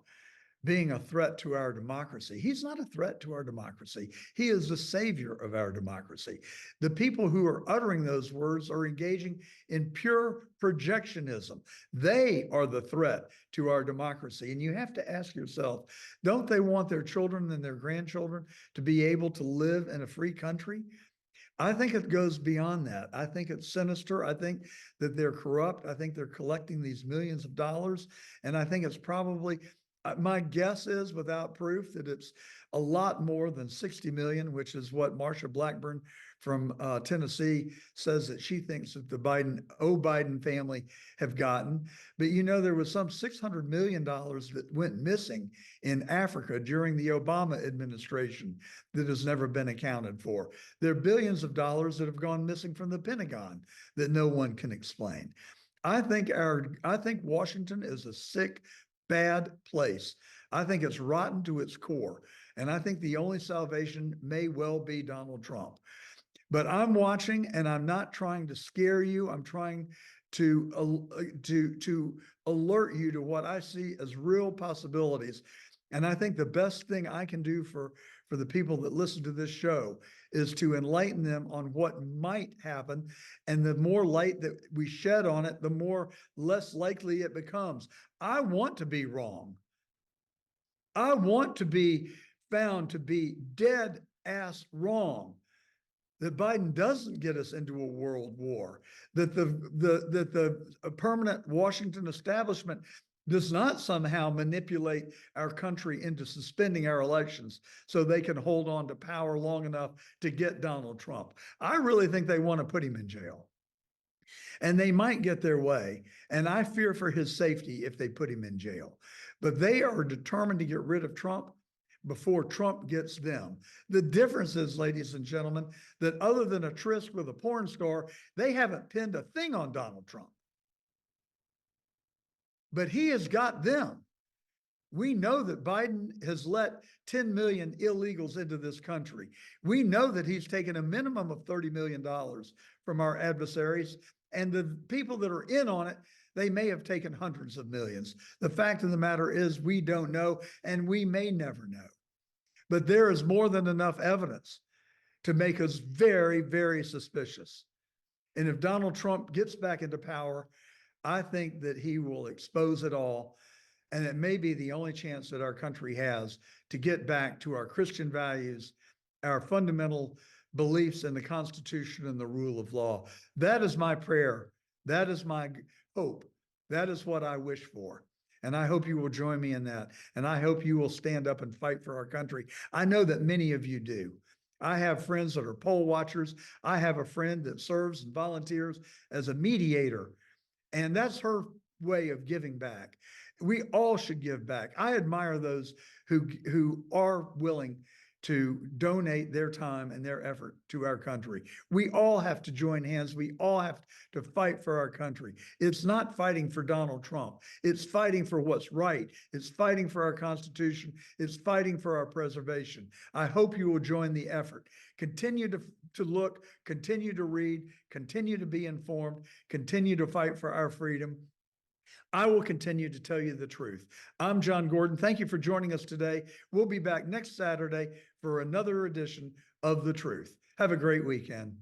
being a threat to our democracy. He's not a threat to our democracy. He is the savior of our democracy. The people who are uttering those words are engaging in pure projectionism. They are the threat to our democracy. And you have to ask yourself, don't they want their children and their grandchildren to be able to live in a free country? I think it goes beyond that. I think it's sinister. I think that they're corrupt. I think they're collecting these millions of dollars. And I think it's probably, my guess is without proof that it's a lot more than 60 million, which is what Marsha Blackburn from Tennessee says that she thinks that the Biden family have gotten. But you know, there was some $600 million that went missing in Africa during the Obama administration that has never been accounted for. There are billions of dollars that have gone missing from the Pentagon that no one can explain. I think Washington is a sick, bad place. I think it's rotten to its core. And I think the only salvation may well be Donald Trump. But I'm watching, and I'm not trying to scare you. I'm trying to alert you to what I see as real possibilities. And I think the best thing I can do for the people that listen to this show is to enlighten them on what might happen. And the more light that we shed on it, the more less likely it becomes. I want to be wrong. I want to be found to be dead ass wrong. That Biden doesn't get us into a world war, that the permanent Washington establishment does not somehow manipulate our country into suspending our elections so they can hold on to power long enough to get Donald Trump. I really think they want to put him in jail. And they might get their way. And I fear for his safety if they put him in jail. But they are determined to get rid of Trump before Trump gets them. The difference is, ladies and gentlemen, that other than a tryst with a porn star, they haven't pinned a thing on Donald Trump. But he has got them. We know that Biden has let 10 million illegals into this country. We know that he's taken a minimum of $30 million from our adversaries, and the people that are in on it, they may have taken hundreds of millions. The fact of the matter is we don't know, and we may never know. But there is more than enough evidence to make us very, very suspicious. And if Donald Trump gets back into power, I think that he will expose it all. And it may be the only chance that our country has to get back to our Christian values, our fundamental beliefs in the Constitution and the rule of law. That is my prayer. That is my hope. That is what I wish for. And I hope you will join me in that. And I hope you will stand up and fight for our country. I know that many of you do. I have friends that are poll watchers. I have a friend that serves and volunteers as a mediator. And that's her way of giving back. We all should give back. I admire those who are willing to donate their time and their effort to our country. We all have to join hands. We all have to fight for our country. It's not fighting for Donald Trump. It's fighting for what's right. It's fighting for our Constitution. It's fighting for our preservation. I hope you will join the effort. Continue to look, continue to read, continue to be informed, continue to fight for our freedom. I will continue to tell you the truth. I'm John Gordon. Thank you for joining us today. We'll be back next Saturday for another edition of The Truth. Have a great weekend.